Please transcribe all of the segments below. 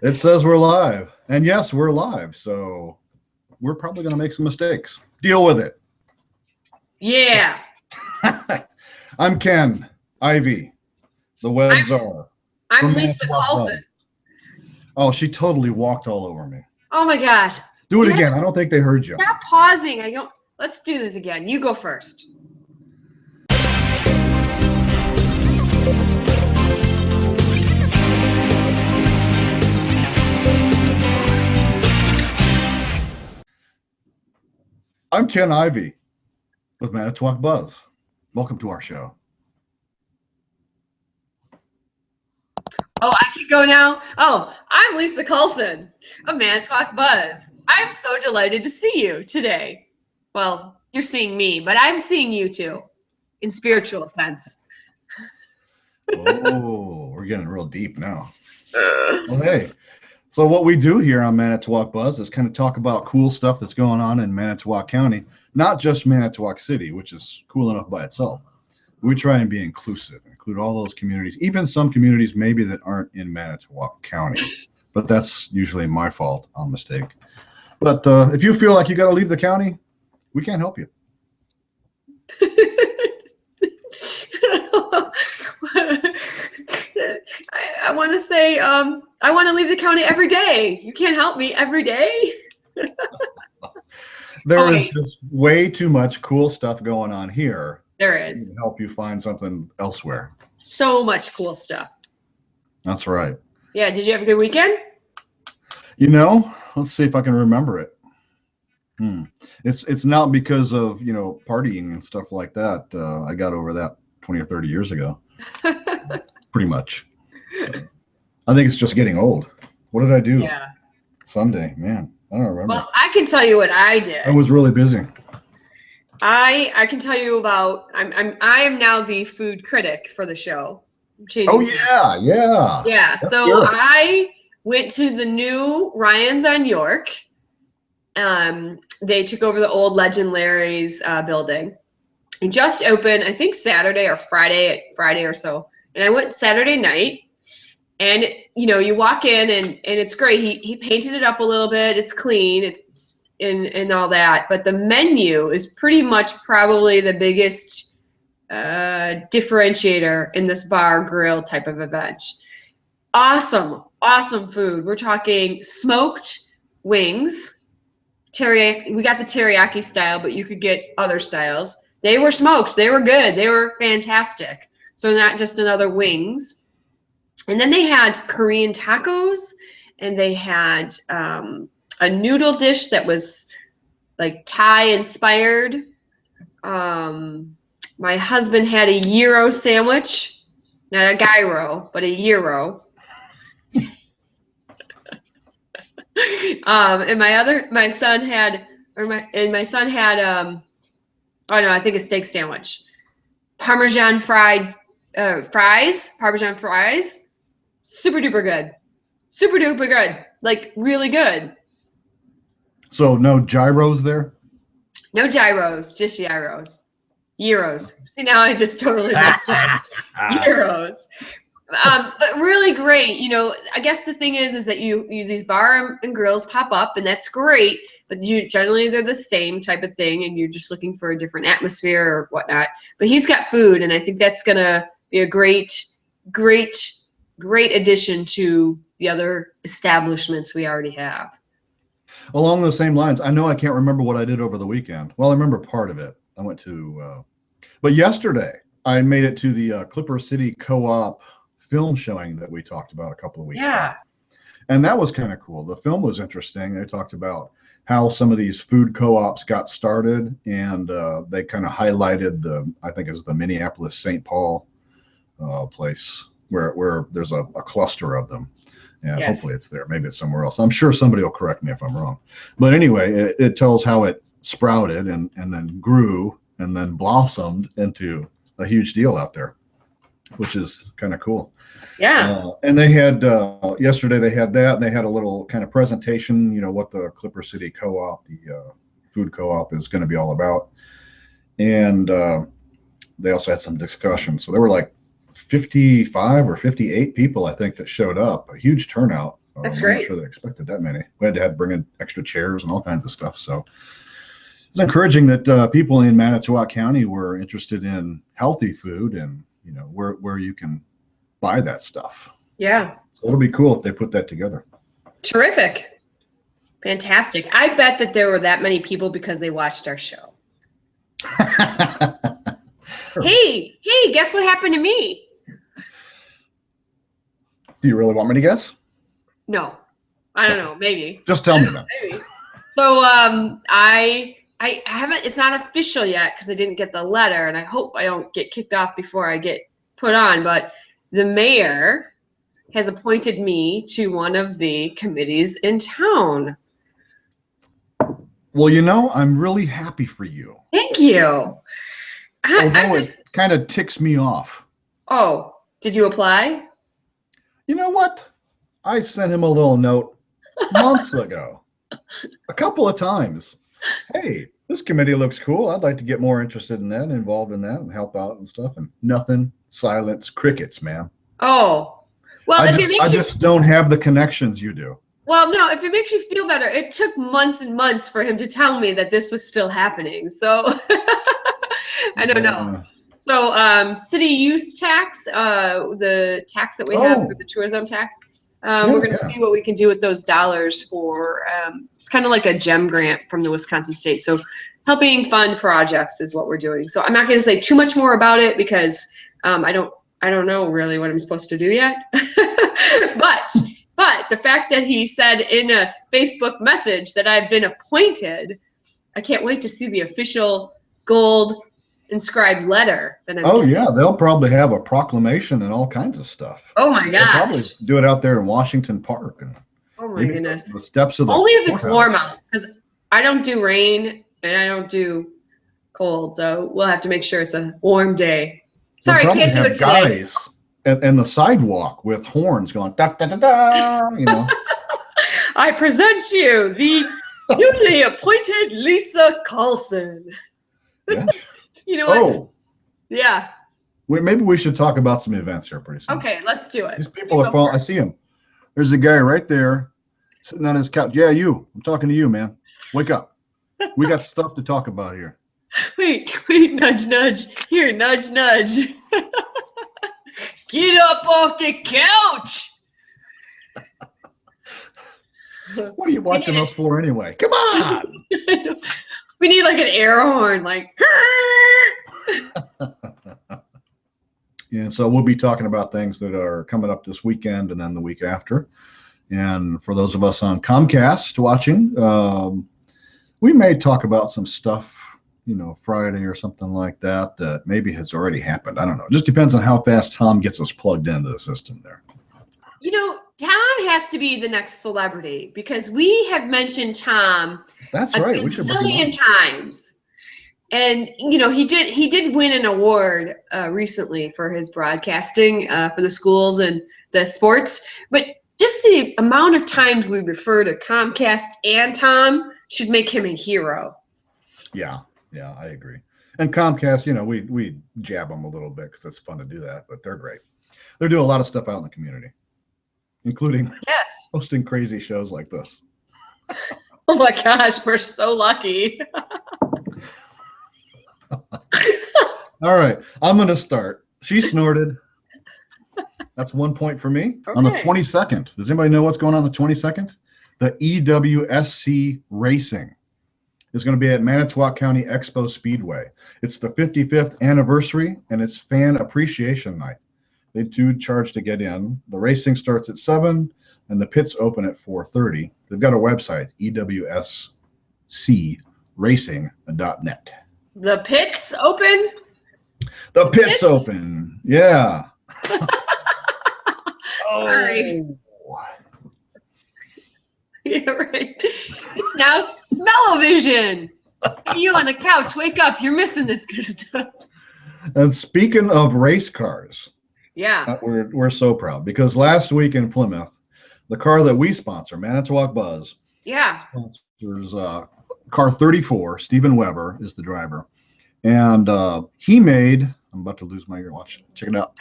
It says we're live. And yes, we're live. So we're probably going to make some mistakes. Deal with it. Yeah. I'm Ken Ivy, the web czar. I'm Liysa Carlson. Oh, she totally walked all over me. Oh my gosh. Do it again. I don't think they heard you. Stop pausing. Let's do this again. You go first. I'm Ken Ivy with Manitowoc Buzz. Welcome to our show. Oh, I can go now? Oh, I'm Liysa Carlson of Manitowoc Buzz. I'm so delighted to see you today. Well, you're seeing me, but I'm seeing you too, in spiritual sense. Oh, we're getting real deep now. Well, hey. So what we do here on Manitowoc Buzz is kind of talk about cool stuff that's going on in Manitowoc County, not just Manitowoc City, which is cool enough by itself. We try and be inclusive, include all those communities, even some communities maybe that aren't in Manitowoc County. But that's usually my fault on mistake. But if you feel like you got to leave the county, we can't help you. I want to say, I want to leave the county every day. You can't help me every day. There is just way too much cool stuff going on here. There is. To help you find something elsewhere. So much cool stuff. That's right. Yeah. Did you have a good weekend? You know, let's see if I can remember it. It's not because of, partying and stuff like that. I got over that 20 or 30 years ago. Pretty much. I think it's just getting old. What did I do? Yeah. Sunday, man. I don't remember. Well, I can tell you what I did. I was really busy. I can tell you about. I am now the food critic for the show. Oh yeah. Yeah. So I went to the new Ryan's on York. They took over the old Legend Larry's building. It just opened, I think Saturday or Friday or so. And I went Saturday night. And you walk in and it's great. He painted it up a little bit. It's clean. It's and all that. But the menu is pretty much probably the biggest differentiator in this bar grill type of event. Awesome food. We're talking smoked wings, teriyaki. We got the teriyaki style, but you could get other styles. They were smoked. They were good. They were fantastic. So not just another wings. And then they had Korean tacos, and they had a noodle dish that was like Thai inspired. My husband had a gyro sandwich, not a gyro, but a gyro. And my son had I think a steak sandwich, Parmesan fries, super duper good, like really good. So no gyros there? No gyros, just gyros. See, now I just totally messed up. Gyros. But really great. I guess the thing is that you these bar and grills pop up, and that's great. But generally they're the same type of thing, and you're just looking for a different atmosphere or whatnot. But he's got food, and I think that's gonna be a great addition to the other establishments we already have. Along those same lines, I know I can't remember what I did over the weekend. Well, I remember part of it. I went to, but yesterday I made it to the Clipper City Co-op film showing that we talked about a couple of weeks ago. And that was kind of cool. The film was interesting. They talked about how some of these food co-ops got started, and they kind of highlighted I think it was the Minneapolis St. Paul place where there's a cluster of them. And hopefully it's there. Maybe it's somewhere else. I'm sure somebody will correct me if I'm wrong. But anyway, it tells how it sprouted and then grew and then blossomed into a huge deal out there, which is kind of cool. Yeah. And they had yesterday they had that, and they had a little kind of presentation, what the Clipper City Co-op, the food co-op, is going to be all about. And they also had some discussion. So there were like 55 or 58 people, I think, that showed up. A huge turnout. That's I'm great. not sure they expected that many. We had to bring in extra chairs and all kinds of stuff. So it's encouraging that people in Manitowoc County were interested in healthy food and, you know, where you can buy that stuff. Yeah. So it'll be cool if they put that together. Terrific. Fantastic. I bet that there were that many people because they watched our show. Hey, guess what happened to me? Do you really want me to guess? No. I don't know. Maybe. Just tell me then. Maybe. So I haven't, it's not official yet because I didn't get the letter, and I hope I don't get kicked off before I get put on, but the mayor has appointed me to one of the committees in town. Well, you know, I'm really happy for you. Thank you. Although it kind of ticks me off. Oh, did you apply? You know what? I sent him a little note months ago, a couple of times. Hey, this committee looks cool. I'd like to get more interested in that, and involved in that, and help out and stuff. And nothing, silence, crickets, man. Oh, well, I just don't have the connections you do. Well, no, if it makes you feel better, it took months and months for him to tell me that this was still happening. So I don't know. So city use tax, the tax that we have for the tourism tax, we're going to see what we can do with those dollars for, it's kind of like a GEM grant from the Wisconsin state. So helping fund projects is what we're doing. So I'm not going to say too much more about it because I don't know really what I'm supposed to do yet. But the fact that he said in a Facebook message that I've been appointed, I can't wait to see the official gold inscribed letter that I'm getting. Yeah, they'll probably have a proclamation and all kinds of stuff. Oh my gosh. They'll probably do it out there in Washington Park. And oh my goodness. The steps of the only if it's warm out, because I don't do rain and I don't do cold, so we'll have to make sure it's a warm day. Sorry, I can't do it today. Guys and the sidewalk with horns going da da da da, you know. I present you the newly appointed Liysa Carlson. Yeah. You know what? Oh. Yeah. Maybe we should talk about some events here pretty soon. Okay, let's do it. These people are falling. I see him. There's a guy right there sitting on his couch. Yeah, you. I'm talking to you, man. Wake up. We got stuff to talk about here. Wait, nudge, nudge. Here, nudge, nudge. Get up off the couch. What are you watching us for anyway? Come on. We need like an air horn, like. Yeah, so we'll be talking about things that are coming up this weekend and then the week after. And for those of us on Comcast watching, we may talk about some stuff, you know, Friday or something like that, that maybe has already happened. I don't know. It just depends on how fast Tom gets us plugged into the system there. You know, Tom has to be the next celebrity because we have mentioned Tom That's right. a zillion times. And, you know, he did win an award recently for his broadcasting for the schools and the sports. But just the amount of times we refer to Comcast and Tom should make him a hero. Yeah, I agree. And Comcast, you know, we jab them a little bit because it's fun to do that, but they're great. They're doing a lot of stuff out in the community, including hosting crazy shows like this. Oh my gosh, we're so lucky. All right, I'm going to start. She snorted. That's 1 point for me. Okay. On the 22nd, does anybody know what's going on the 22nd? The EWCC Racing is going to be at Manitowoc County Expo Speedway. It's the 55th anniversary, and it's Fan Appreciation Night. They do charge to get in. The racing starts at 7, and the pits open at 4:30. They've got a website, EWSCRacing.net. The pits open? The pits open. Yeah. Sorry. Yeah, right. It's now smell-o-vision. You on the couch, wake up. You're missing this good stuff. And speaking of race cars, yeah, we're so proud because last week in Plymouth, the car that we sponsor, Manitowoc Buzz, sponsors car 34. Stephen Weber is the driver, and he made. I'm about to lose my ear. Watch, check it out.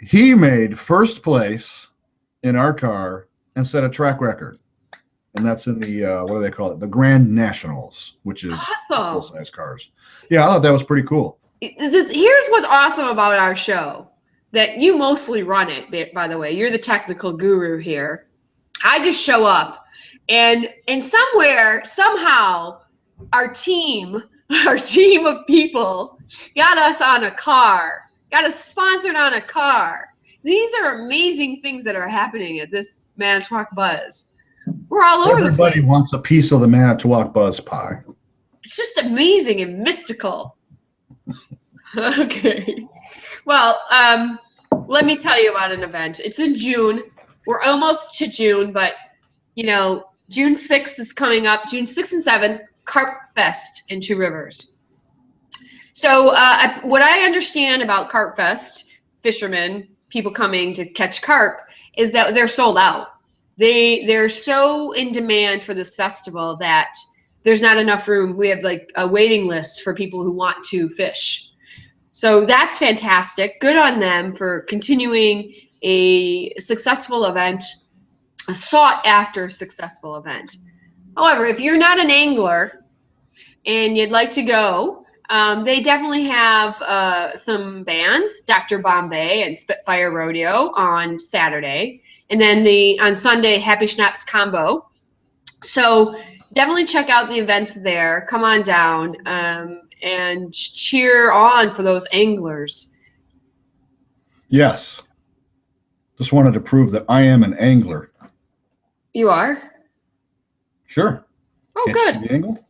He made first place in our car and set a track record. And that's in the, what do they call it? The Grand Nationals, which is Awesome. full-size cars. Yeah, I thought that was pretty cool. Here's what's awesome about our show, that you mostly run it, by the way. You're the technical guru here. I just show up. And somewhere, somehow, our team of people got us on a car, got us sponsored on a car. These are amazing things that are happening at this Manitowoc Buzz. We're all over the place. Everybody wants a piece of the Manitowoc Buzz pie. It's just amazing and mystical. Okay. Well, let me tell you about an event. It's in June. We're almost to June, but, you know, June 6th is coming up. June 6th and 7th, Carp Fest in Two Rivers. So what I understand about Carp Fest, fishermen, people coming to catch carp, is that they're sold out. They're so in demand for this festival that there's not enough room. We have like a waiting list for people who want to fish. So that's fantastic. Good on them for continuing a successful event, a sought after successful event. However, if you're not an angler and you'd like to go, they definitely have some bands, Dr. Bombay and Spitfire Rodeo on Saturday. And then on Sunday, Happy Schnapps Combo. So definitely check out the events there. Come on down and cheer on for those anglers. Yes. Just wanted to prove that I am an angler. You are? Sure. Oh, Can't good. see the angle?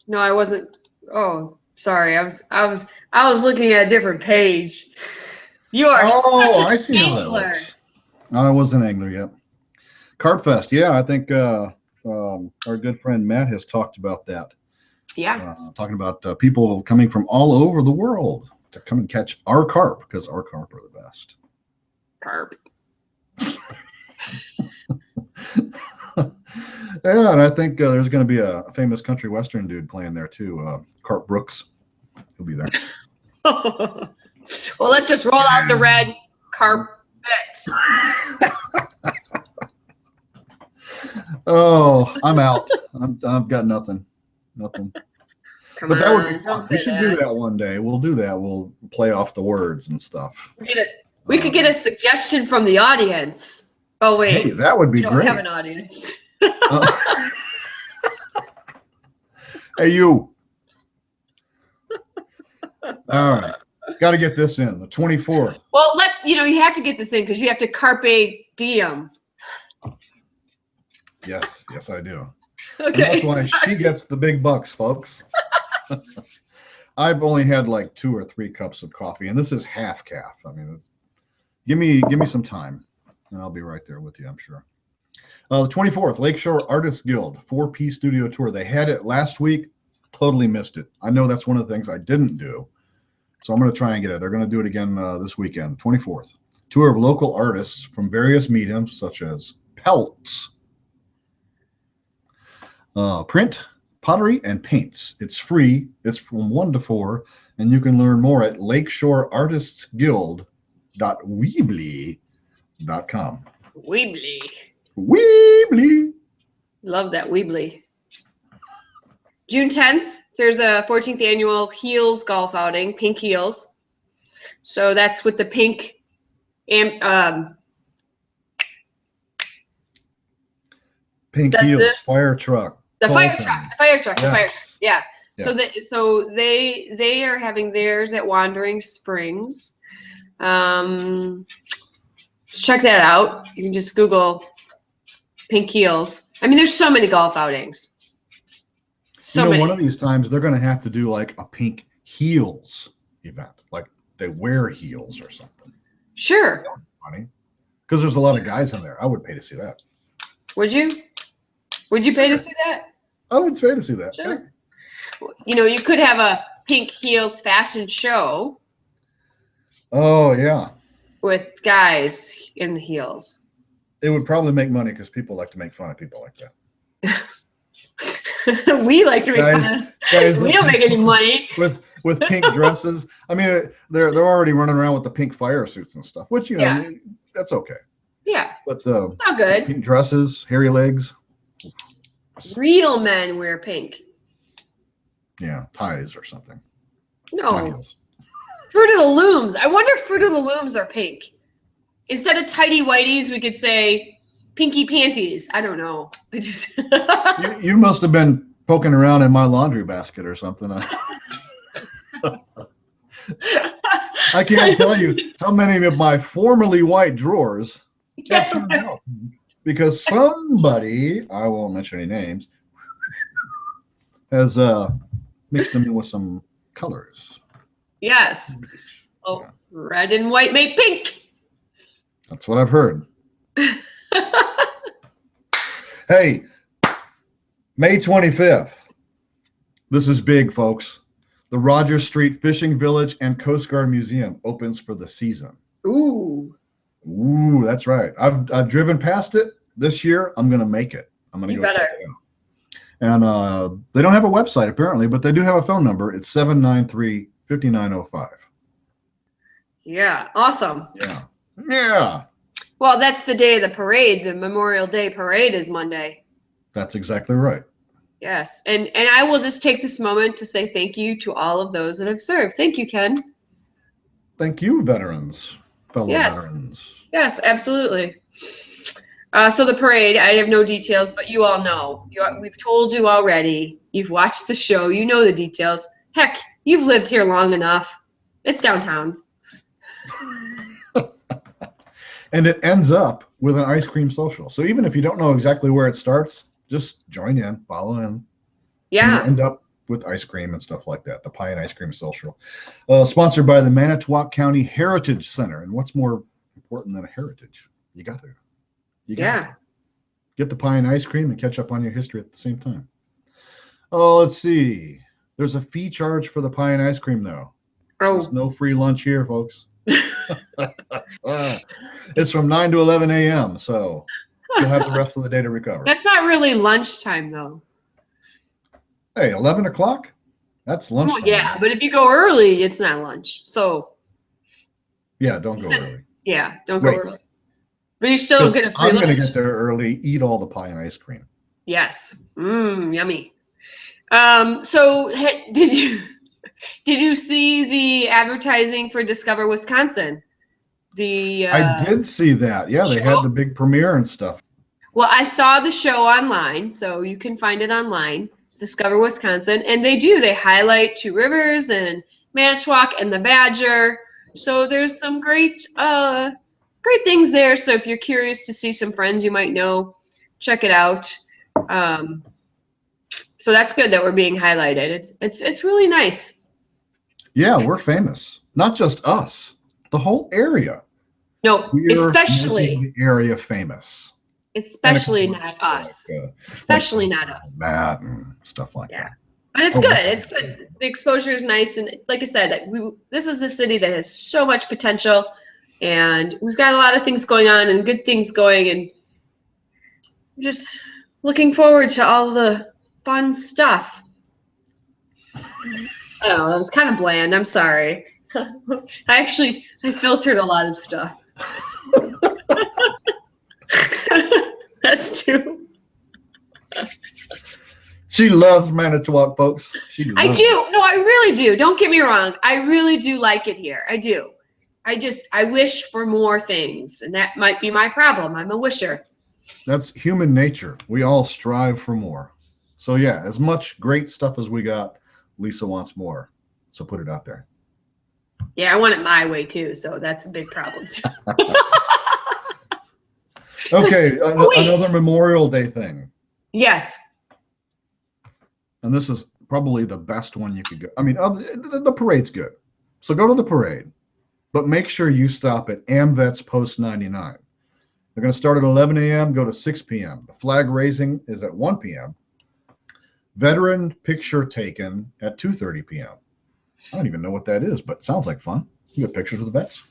No, I wasn't. Oh, sorry. I was looking at a different page. You are such an I see angler. how that works. I was an angler yet. Carp Fest, yeah, I think our good friend Matt has talked about that. Yeah. Talking about people coming from all over the world to come and catch our carp, because our carp are the best. Carp. Yeah, and I think there's going to be a famous country western dude playing there too, Carp Brooks. He'll be there. Well, let's just roll out the red carp. Oh, I'm out. I've got nothing. But that would be fun. We should do that one day. We'll do that. We'll play off the words and stuff. We could get a suggestion from the audience. Oh wait, hey, that would be great. We don't have an audience. Hey, you. All right. Got to get this in, the 24th. Well, you have to get this in because you have to carpe diem. Yes, I do. Okay. And that's why she gets the big bucks, folks. I've only had like 2 or 3 cups of coffee, and this is half calf. I mean, give me some time, and I'll be right there with you, I'm sure. The 24th, Lakeshore Artists Guild 4P studio tour. They had it last week, totally missed it. I know that's one of the things I didn't do. So I'm going to try and get it. They're going to do it again this weekend, 24th. Tour of local artists from various mediums, such as pelts, print, pottery, and paints. It's free. It's from 1 to 4, and you can learn more at lakeshoreartistsguild.weebly.com. Weebly. Love that Weebly. June 10th, there's a 14th annual Heels golf outing, Pink Heels. So that's with the pink Pink Heels fire truck. The fire truck. Yeah. Yes. So they are having theirs at Wandering Springs. Check that out. You can just Google Pink Heels. I mean, there's so many golf outings. One of these times they're going to have to do like a Pink Heels event, like they wear heels or something. Sure. Funny, because there's a lot of guys in there. I would pay to see that. Would you? Would you pay to see that? I would pay to see that. Sure. You could have a Pink Heels fashion show. Oh yeah. With guys in the heels. It would probably make money because people like to make fun of people like that. We like to make fun. We don't make any money with pink dresses. I mean, they're already running around with the pink fire suits and stuff, which that's okay. Yeah. But it's all good. pink dresses, hairy legs. Real men wear pink. Yeah, ties or something. No. High heels. Fruit of the Looms. I wonder if Fruit of the Looms are pink. Instead of tighty whities, we could say pinky panties. I don't know. I just You must have been poking around in my laundry basket or something. I can't tell you how many of my formerly white drawers got turned out because somebody, I won't mention any names, has mixed them in with some colors. Yes. Oh, yeah. Red and white make pink. That's what I've heard. Hey, May 25th. This is big, folks. The Rogers Street Fishing Village and Coast Guard Museum opens for the season. Ooh. Ooh, that's right. I've driven past it this year. I'm going to make it. I'm going to go check it out. And they don't have a website apparently, but they do have a phone number. It's 793-5905. Yeah, awesome. Yeah. Yeah. Well, that's the day of the parade. The Memorial Day parade is Monday. That's exactly right. Yes. And I will just take this moment to say thank you to all of those that have served. Thank you, Ken. Thank you, veterans, fellow veterans. Yes, absolutely. So the parade, I have no details, but you all know. We've told you already. You've watched the show. You know the details. Heck, you've lived here long enough. It's downtown. And it ends up with an ice cream social. So even if you don't know exactly where it starts, just join in, follow in. Yeah. And you end up with ice cream and stuff like that. The Pie and Ice Cream Social. Sponsored by the Manitowoc County Heritage Center. And what's more important than a heritage? You got to get the pie and ice cream and catch up on your history at the same time. Oh, let's see. There's a fee charge for the pie and ice cream, though. Oh. There's no free lunch here, folks. It's from 9 to 11 a.m., so you'll have the rest of the day to recover. That's not really lunchtime, though. Hey, 11 o'clock? That's lunchtime. Oh, yeah, but if you go early, it's not lunch. So. Yeah, don't go early. Yeah, don't go early. But you still don't get a free lunch. I'm going to get there early, eat all the pie and ice cream. Yes. Yummy. So did you see the advertising for Discover Wisconsin? I did see that. Yeah, they had the big premiere and stuff. Well, I saw the show online, so you can find it online. It's Discover Wisconsin, and they highlight Two Rivers and Manitowoc and the Badger. So there's some great things there. So if you're curious to see some friends you might know, check it out. So that's good that we're being highlighted. It's really nice. Yeah, we're famous. Not just us, the whole area. No, especially the area famous. Especially not us. Especially not us. That and stuff like that. But it's good. It's good. The exposure is nice, and like I said, this is a city that has so much potential, and we've got a lot of things going on and good things going, and just looking forward to all the fun stuff. I don't know, that was kind of bland. I'm sorry. I filtered a lot of stuff. That's too. She loves Manitowoc, folks. I do. No, I really do. Don't get me wrong. I really do like it here. I do. I wish for more things, and that might be my problem. I'm a wisher. That's human nature. We all strive for more. So yeah, as much great stuff as we got, Liysa wants more. So put it out there. Yeah, I want it my way too. So that's a big problem too. Okay, another Memorial Day thing. Yes. And this is probably the best one you could go. I mean, the parade's good. So go to the parade, but make sure you stop at Amvets Post 99. They're going to start at 11 a.m., go to 6 p.m. The flag raising is at 1 p.m. Veteran picture taken at 2:30 p.m. I don't even know what that is, but it sounds like fun. You get pictures with the vets.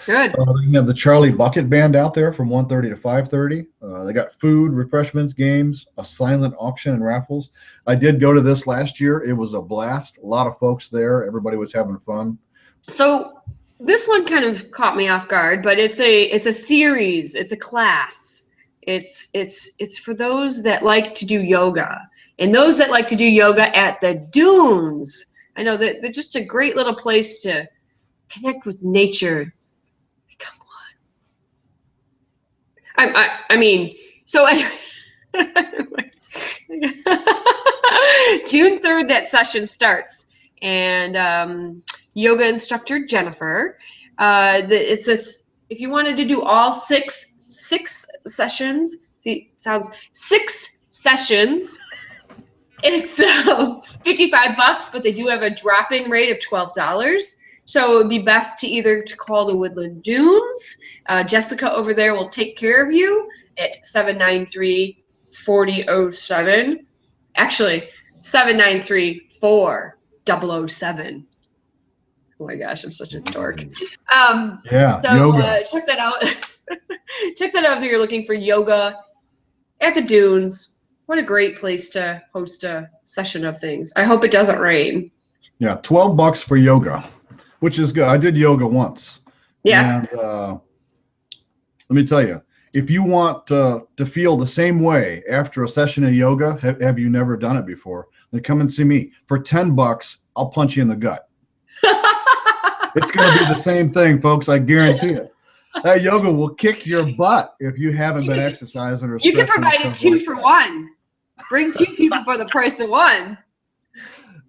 Good. You have the Charlie Bucket Band out there from 1:30 to 5:30. They got food, refreshments, games, a silent auction, and raffles. I did go to this last year. It was a blast. A lot of folks there. Everybody was having fun. So this one kind of caught me off guard, but it's a series, it's a class. It's for those that like to do yoga, and those that like to do yoga at the dunes. I know that they're just a great little place to connect with nature. Become one. I mean, so anyway. June 3rd, that session starts, and yoga instructor Jennifer. If you wanted to do all six sessions, see, sounds 6 sessions. It's $55, but they do have a drop-in rate of $12. So it would be best to either to call the Woodland Dunes. Jessica over there will take care of you at 793-4007. Actually, 793-4007. Oh my gosh, I'm such a dork. Yeah, so yoga. Check that out. Check that out if you're looking for yoga at the dunes. What a great place to host a session of things. I hope it doesn't rain. Yeah, $12 for yoga, which is good. I did yoga once. Yeah. And let me tell you, if you want to feel the same way after a session of yoga, have you never done it before, then come and see me. For $10, I'll punch you in the gut. It's going to be the same thing, folks. I guarantee it. That yoga will kick your butt if you haven't been exercising or you can stretching provide and it stuff 2 like for that. 1. Bring 2 people for the price of 1.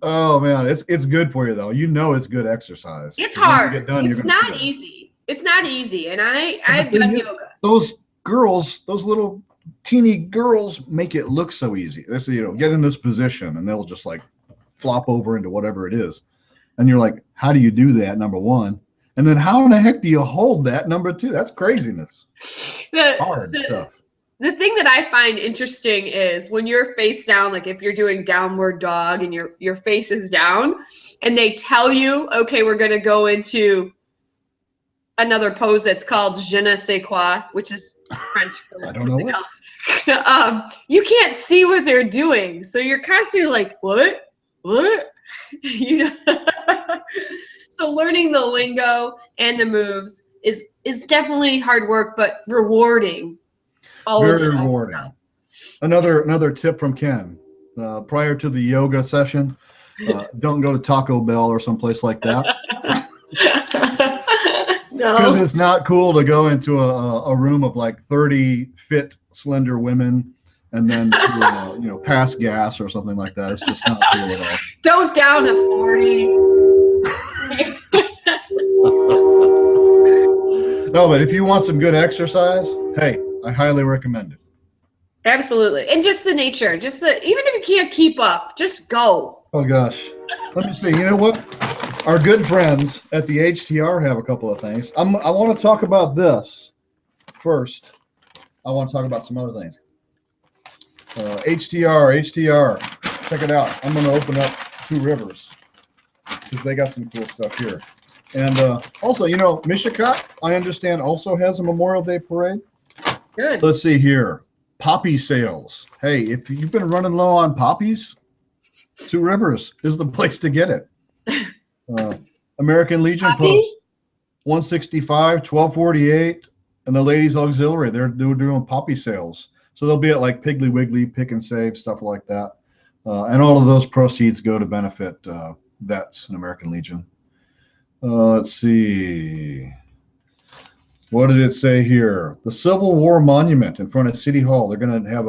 Oh man, it's good for you though. You know it's good exercise. It's When you hard. get done, It's you're gonna not feel it. easy. It's not easy, and And I've the thing done is, yoga. those girls, those little teeny girls, make it look so easy. They say, get in this position, and they'll just like flop over into whatever it is, and you're like, how do you do that? Number one, and then how in the heck do you hold that? Number two, that's craziness. Hard stuff. The thing that I find interesting is when you're face down, like if you're doing downward dog and your face is down, and they tell you, okay, we're gonna go into another pose that's called je ne sais quoi, which is French for I don't know something what. else. You can't see what they're doing, so you're constantly like, what? You know. So learning the lingo and the moves is definitely hard work, but rewarding. Very rewarding. Another tip from Ken. Prior to the yoga session, don't go to Taco Bell or someplace like that. Because No. it's not cool to go into a room of like 30 fit, slender women and then to, pass gas or something like that. It's just not cool at all. Don't down a 40. No, but if you want some good exercise, hey, I highly recommend it. Absolutely. And just the nature, even if you can't keep up, just go. Oh gosh. Let me see. You know what? Our good friends at the HTR have a couple of things. I want to talk about this first. I want to talk about some other things. HTR, check it out. I'm going to open up Two Rivers because they got some cool stuff here. And also, Mishicot, I understand, also has a Memorial Day parade. Good. Let's see here. Poppy sales. Hey, if you've been running low on poppies, Two Rivers is the place to get it. American Legion Poppy? Post 165, 1248, and the Ladies Auxiliary. They're doing poppy sales. So they'll be at like Piggly Wiggly, Pick and Save, stuff like that. And all of those proceeds go to benefit vets in American Legion. Let's see. What did it say here? The Civil War Monument in front of City Hall. They're going to have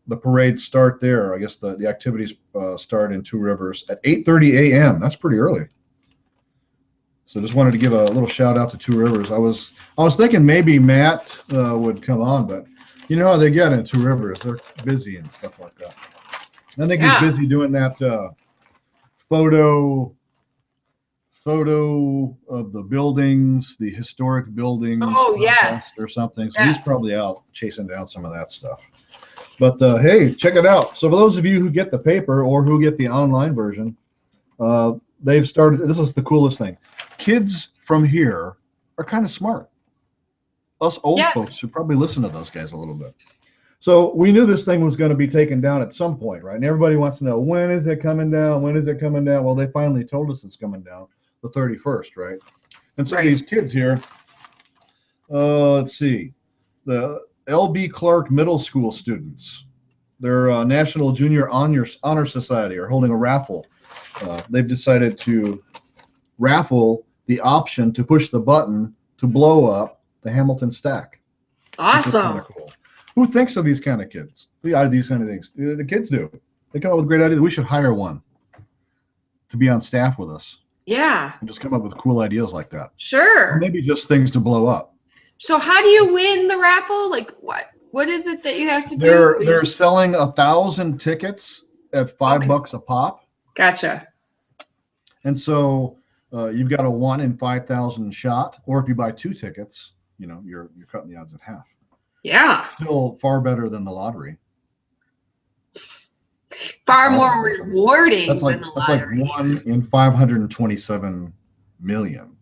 the parade start there. I guess the activities start in Two Rivers at 8:30 a.m. That's pretty early. So just wanted to give a little shout out to Two Rivers. I was thinking maybe Matt would come on, but you know how they get in Two Rivers. They're busy and stuff like that. I think he's busy doing that photo of the buildings, the historic buildings. Oh, yes. Or something. So Yes. he's probably out chasing down some of that stuff. But hey, check it out. So for those of you who get the paper or who get the online version, they've started. This is the coolest thing. Kids from here are kind of smart. Us old folks should probably listen to those guys a little bit. So we knew this thing was going to be taken down at some point, right? And everybody wants to know, when is it coming down? When is it coming down? Well, they finally told us it's coming down the 31st, right? And so Right. these kids here, let's see, the L.B. Clark Middle School students, their National Junior Honor Society are holding a raffle. They've decided to raffle the option to push the button to blow up the Hamilton Stack. Awesome. Cool. Who thinks of these kind of kids? These kind of things. The kids do. They come up with great ideas. We should hire one to be on staff with us. Yeah. And just come up with cool ideas like that. Sure. Or maybe just things to blow up. So how do you win the raffle? Like what is it that you have to do? They're selling 1,000 tickets at $5 a pop. Gotcha. And so you've got a 1 in 5,000 shot, or if you buy 2 tickets, you're cutting the odds in half. Yeah. Still far better than the lottery. Far more rewarding that's like, than the lottery. That's like 1 in 527 million.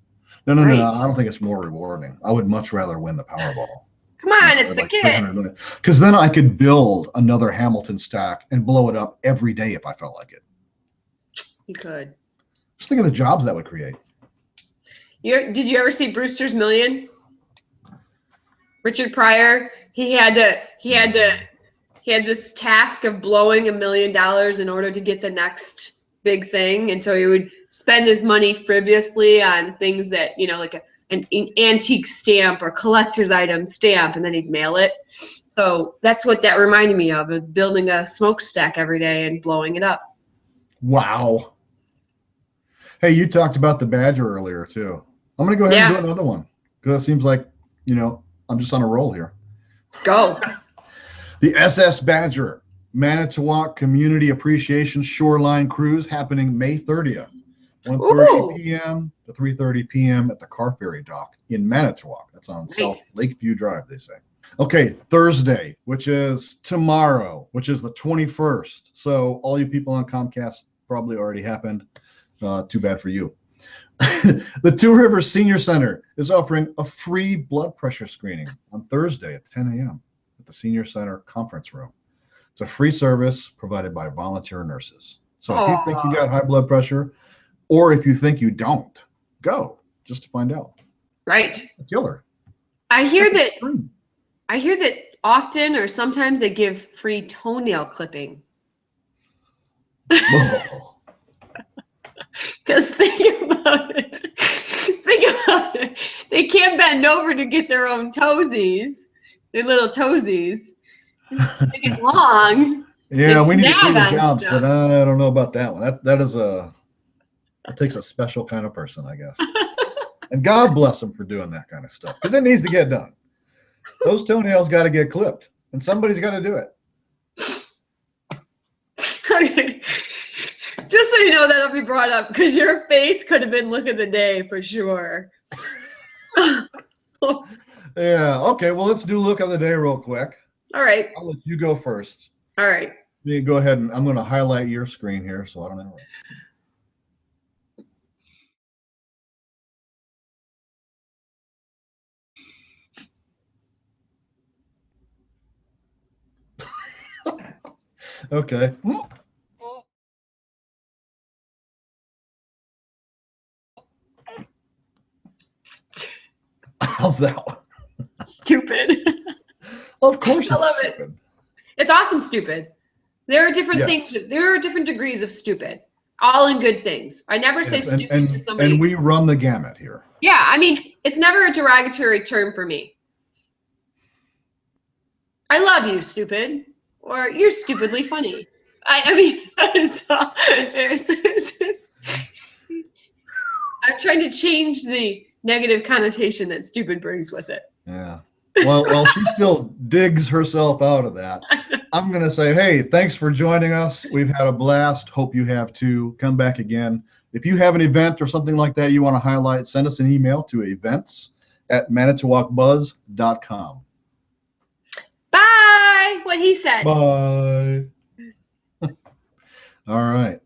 No, I don't think it's more rewarding. I would much rather win the Powerball. Come on, it's the kids. Because then I could build another Hamilton Stack and blow it up every day if I felt like it. You could. Just think of the jobs that would create. Did you ever see Brewster's Million? Richard Pryor, he had this task of blowing $1 million in order to get the next big thing, and so he would spend his money frivolously on things that, like an antique stamp or collector's item stamp, and then he'd mail it. So that's what that reminded me of building a smokestack every day and blowing it up. Wow. Hey, you talked about the Badger earlier too. I'm going to go ahead and do another one because it seems like, I'm just on a roll here. Go. The SS Badger Manitowoc Community Appreciation Shoreline Cruise happening May 30th, 1:30 p.m. to 3:30 p.m. at the Carp Ferry Dock in Manitowoc. That's on South Lakeview Drive, they say. Okay, Thursday, which is tomorrow, which is the 21st. So all you people on Comcast probably already happened. Too bad for you. The Two Rivers Senior Center is offering a free blood pressure screening on Thursday at 10 a.m. at the Senior Center Conference Room. It's a free service provided by volunteer nurses. So if you think you got high blood pressure, or if you think you don't, go just to find out. Right. A killer. I hear that often or sometimes they give free toenail clipping. Because think about it. They can't bend over to get their own toesies, their little toesies. They get long. Yeah, we need to create jobs, but I don't know about that one. That takes a special kind of person, I guess. And God bless them for doing that kind of stuff, because it needs to get done. Those toenails got to get clipped, and somebody's got to do it. Okay. Just so you know, that'll be brought up because your face could have been look of the day for sure. Yeah. Okay. Well, let's do look of the day real quick. All right. I'll let you go first. All right. You go ahead, and I'm going to highlight your screen here so I don't interrupt. Okay. How's that one? Stupid. Well, of course, I love stupid. It's awesome stupid. There are different things. There are different degrees of stupid, all in good things. I never say stupid to somebody. And we run the gamut here. Yeah, I mean, it's never a derogatory term for me. I love you, stupid, or you're stupidly funny. I mean, I'm trying to change the negative connotation that stupid brings with it. Yeah. Well, she still digs herself out of that. I'm going to say, hey, thanks for joining us. We've had a blast. Hope you have too. Come back again. If you have an event or something like that you want to highlight, send us an email to events@manitowocbuzz.com. Bye. What he said. Bye. All right.